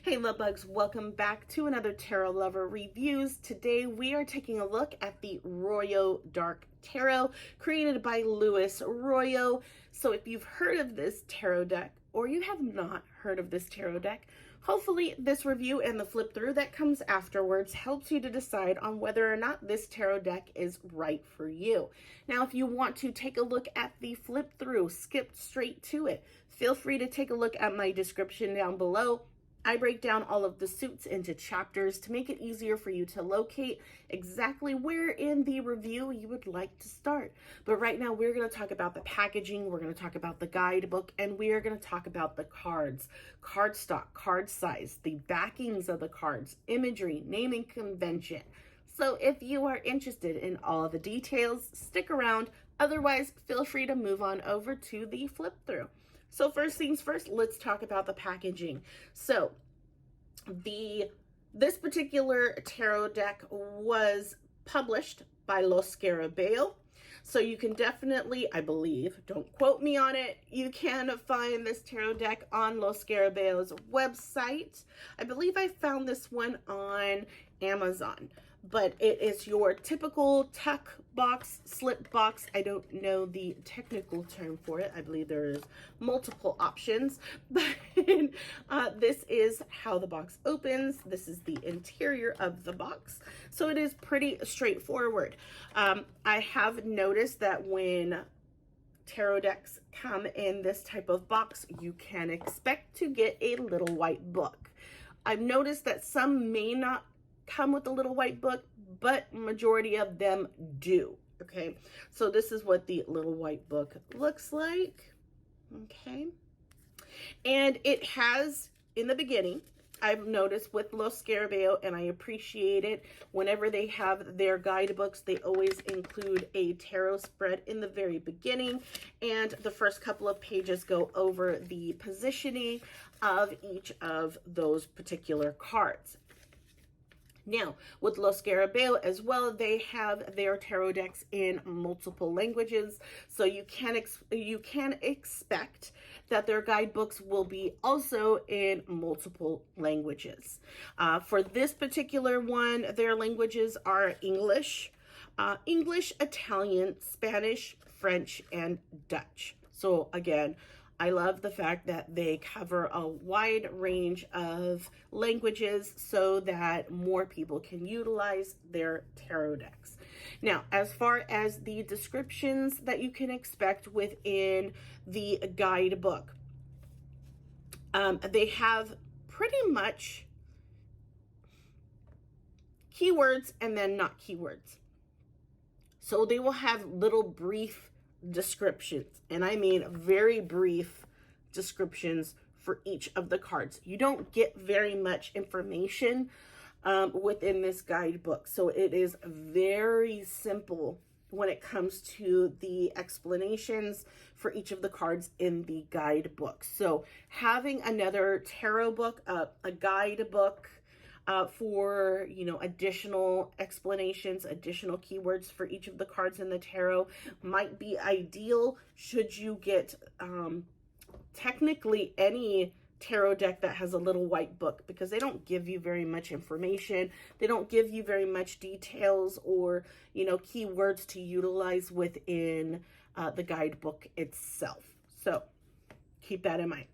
Hey love bugs, welcome back to another Tarot Lover Reviews. Today we are taking a look at the Royo Dark Tarot created by Royo. So if you've heard of this tarot deck or you have not heard of this tarot deck, hopefully this review and the flip through that comes afterwards helps you to decide on whether or not this tarot deck is right for you. Now, if you want to take a look at the flip through, skip straight to it, feel free to take a look at my description down below. I break down all of the suits into chapters to make it easier for you to locate exactly where in the review you would like to start. But right now we're going to talk about the packaging, we're going to talk about the guidebook, and we are going to talk about the cards, cardstock, card size, the backings of the cards, imagery, naming convention. So if you are interested in all of the details, stick around. Otherwise, feel free to move on over to the flip through. So first things first, let's talk about the packaging. So this particular tarot deck was published by Los Scarabeo. So you can definitely, I believe, don't quote me on it, you can find this tarot deck on Los Scarabeo's website. I believe I found this one on Amazon, but it is your typical tuck box, slip box. I don't know the technical term for it. I believe there's multiple options, but this is how the box opens. This is the interior of the box. So it is pretty straightforward. I have noticed that when tarot decks come in this type of box, you can expect to get a little white book. I've noticed that some may not come with a little white book, but majority of them do. Okay, so this is what the little white book looks like. Okay, and it has, in the beginning, I've noticed with Los Scarabeo, and I appreciate it, whenever they have their guidebooks, they always include a tarot spread in the very beginning, and the first couple of pages go over the positioning of each of those particular cards. Now, with Los Scarabeo as well, they have their tarot decks in multiple languages, so you can expect that their guidebooks will be also in multiple languages. For this particular one, their languages are English, Italian, Spanish, French, and Dutch. So again, I love the fact that they cover a wide range of languages so that more people can utilize their tarot decks. Now, as far as the descriptions that you can expect within the guidebook, they have pretty much keywords and then not keywords. So they will have little brief descriptions, and I mean very brief descriptions for each of the cards. You don't get very much information within this guidebook, so it is very simple when it comes to the explanations for each of the cards in the guidebook. So having another tarot book, a guidebook, for, additional explanations, additional keywords for each of the cards in the tarot might be ideal should you get technically any tarot deck that has a little white book, because they don't give you very much information. They don't give you very much details or, keywords to utilize within the guidebook itself. So keep that in mind.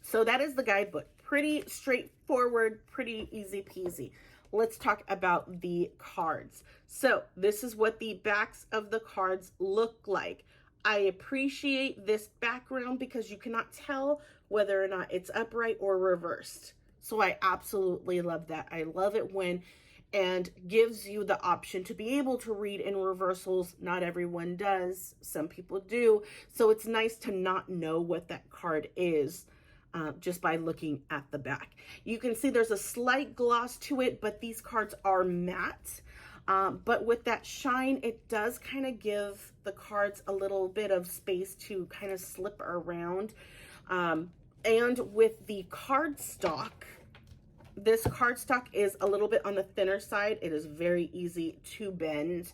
So that is the guidebook. Pretty straightforward, pretty easy peasy. Let's talk about the cards. So this is what the backs of the cards look like. I appreciate this background because you cannot tell whether or not it's upright or reversed. So I absolutely love that. I love it when and gives you the option to be able to read in reversals. Not everyone does. Some people do. So it's nice to not know what that card is. Just by looking at the back. You can see there's a slight gloss to it, but these cards are matte. But with that shine, it does kind of give the cards a little bit of space to kind of slip around. And with the cardstock, this cardstock is a little bit on the thinner side. It is very easy to bend.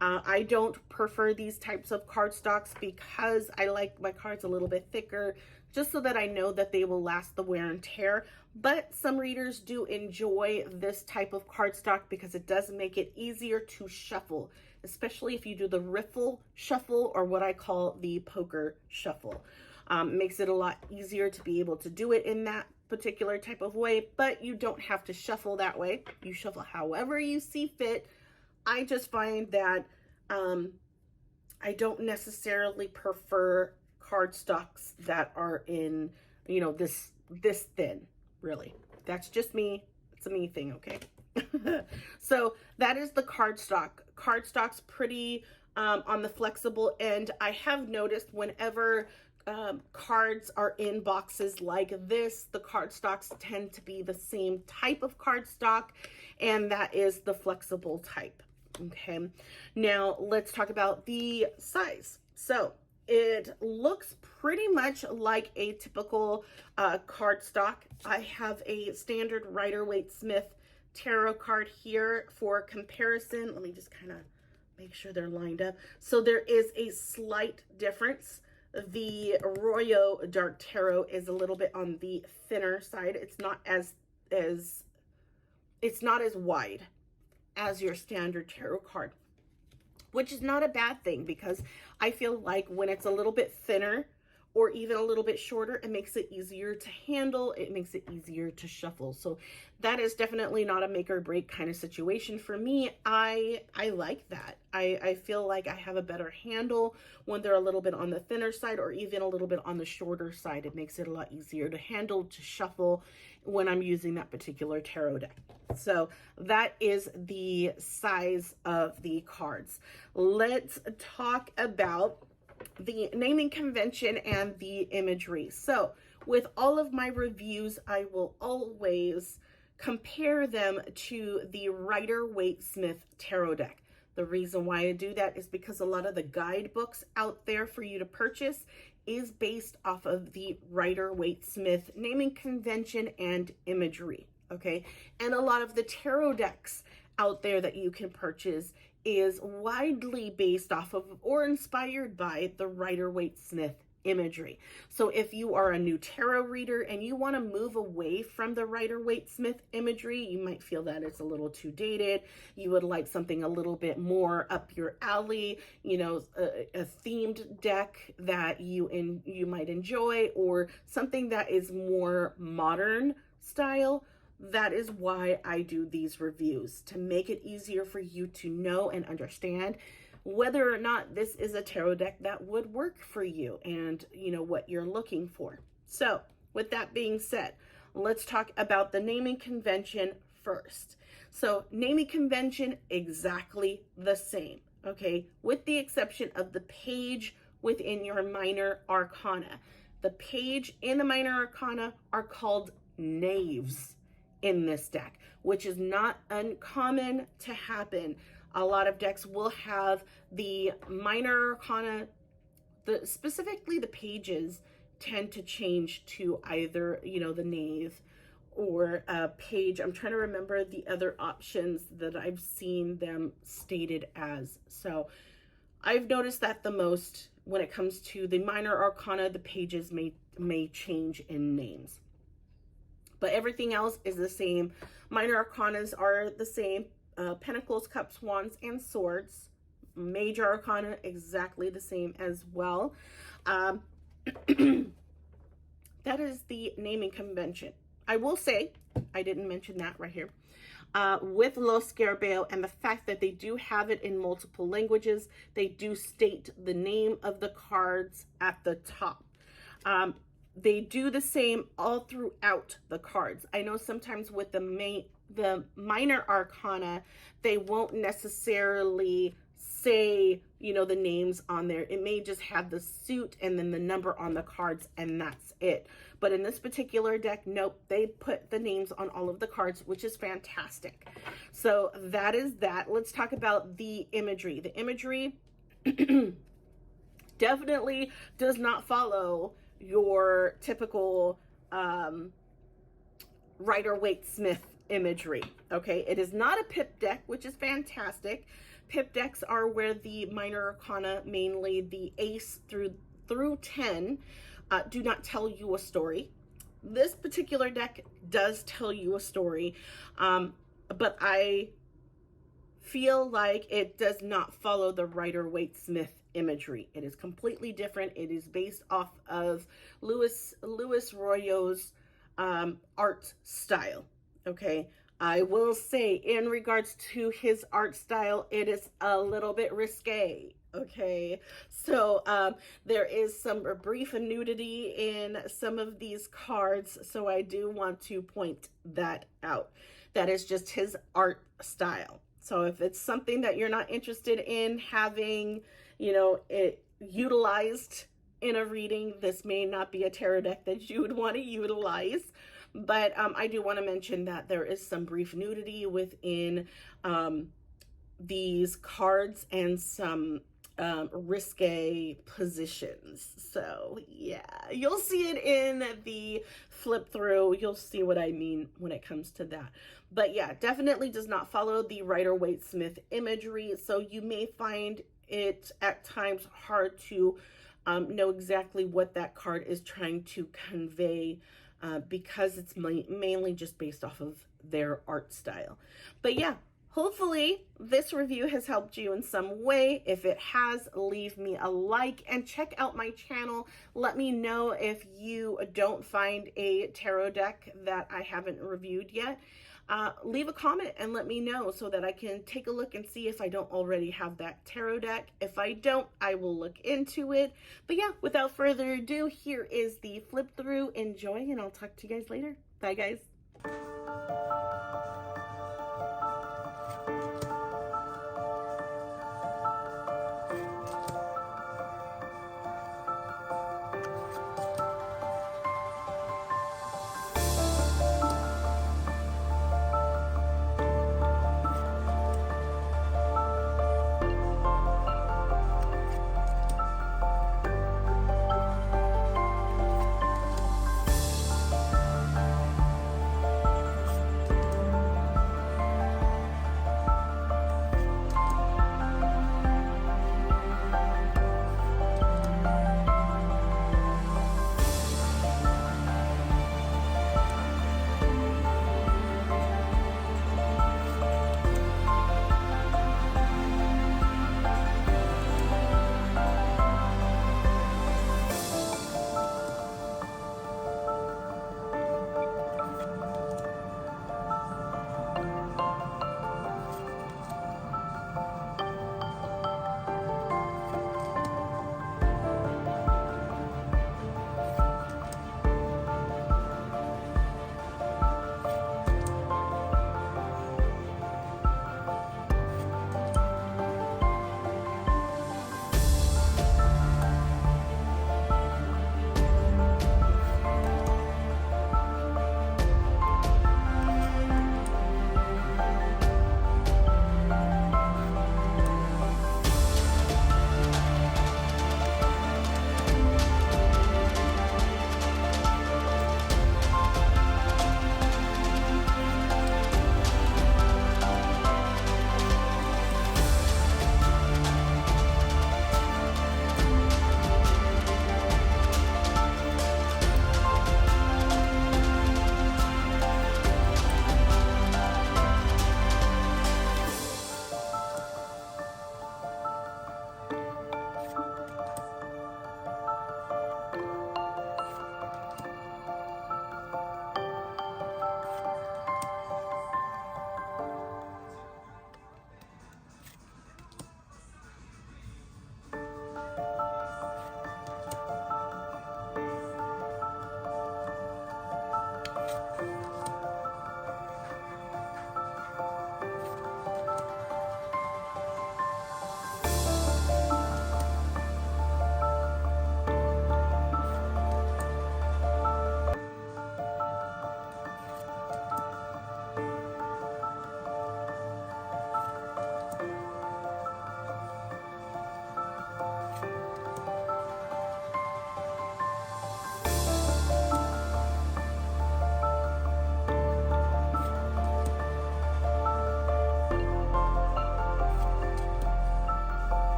I don't prefer these types of cardstocks because I like my cards a little bit thicker, just so that I know that they will last the wear and tear. But some readers do enjoy this type of cardstock because it does make it easier to shuffle, especially if you do the riffle shuffle or what I call the poker shuffle. Makes it a lot easier to be able to do it in that particular type of way, but you don't have to shuffle that way. You shuffle however you see fit. I just find that I don't necessarily prefer cardstocks that are in, you know, this thin, really. That's just me. It's a me thing, okay? So that is the cardstock. Cardstock's pretty on the flexible end. I have noticed whenever cards are in boxes like this, the cardstocks tend to be the same type of cardstock, and that is the flexible type. Okay, now let's talk about the size. So it looks pretty much like a typical cardstock. I have a standard Rider-Waite-Smith tarot card here for comparison. Let me just kind of make sure they're lined up. So there is a slight difference. The Royo Dark Tarot is a little bit on the thinner side. It's not as wide as your standard tarot card, which is not a bad thing, because I feel like when it's a little bit thinner or even a little bit shorter, it makes it easier to handle. It makes it easier to shuffle. So that is definitely not a make or break kind of situation for me. I like that. I feel like I have a better handle when they're a little bit on the thinner side or even a little bit on the shorter side. It makes it a lot easier to handle, to shuffle when I'm using that particular tarot deck. So that is the size of the cards. Let's talk about the naming convention and the imagery. So with all of my reviews, I will always compare them to the Rider-Waite-Smith tarot deck. The reason why I do that is because a lot of the guidebooks out there for you to purchase is based off of the Rider-Waite-Smith naming convention and imagery, okay? And a lot of the tarot decks out there that you can purchase is widely based off of or inspired by the Rider-Waite-Smith imagery. So if you are a new tarot reader and you want to move away from the Rider-Waite-Smith imagery, you might feel that it's a little too dated. You would like something a little bit more up your alley, you know, a themed deck that you might enjoy, or something that is more modern style. That is why I do these reviews, to make it easier for you to know and understand whether or not this is a tarot deck that would work for you and, you know, what you're looking for. So with that being said, let's talk about the naming convention first. So naming convention, exactly the same, okay, with the exception of the page within your minor arcana. The page in the minor arcana are called knaves in this deck, which is not uncommon to happen. A lot of decks will have the minor arcana, specifically the pages tend to change to either, you know, the knave or a page. I'm trying to remember the other options that I've seen them stated as. So I've noticed that the most when it comes to the minor arcana, the pages may change in names. But everything else is the same. Minor arcanas are the same. Pentacles, Cups, Wands, and Swords. Major arcana, exactly the same as well. That is the naming convention. I will say, I didn't mention that right here. With Los Scarabeo and the fact that they do have it in multiple languages, they do state the name of the cards at the top. They do the same all throughout the cards. I know sometimes with the minor arcana, they won't necessarily say, you know, the names on there. It may just have the suit and then the number on the cards, and that's it. But in this particular deck, nope, they put the names on all of the cards, which is fantastic. So that is that. Let's talk about the imagery. The imagery definitely does not follow your typical Rider-Waite-Smith imagery, okay? It is not a pip deck, which is fantastic. Pip decks are where the minor arcana, mainly the ace through 10, do not tell you a story. This particular deck does tell you a story, but I feel like it does not follow the Rider-Waite-Smith imagery. It is completely different. It is based off of Louis Royo's art style. Okay, I will say in regards to his art style, it is a little bit risque. Okay, so there is some brief nudity in some of these cards, so I do want to point that out. That is just his art style. So if it's something that you're not interested in having, you know, it utilized in a reading, this may not be a tarot deck that you would want to utilize. But I do want to mention that there is some brief nudity within these cards and some risque positions. So yeah, you'll see it in the flip through. You'll see what I mean when it comes to that. But yeah, definitely does not follow the Rider-Waite-Smith imagery. So you may find it at times hard to know exactly what that card is trying to convey, because it's mainly just based off of their art style. But yeah, hopefully this review has helped you in some way. If it has, leave me a like and check out my channel. Let me know if you don't find a tarot deck that I haven't reviewed yet. Leave a comment and let me know so that I can take a look and see if I don't already have that tarot deck. If I don't, I will look into it. But yeah, without further ado, here is the flip through. Enjoy, and I'll talk to you guys later. Bye, guys.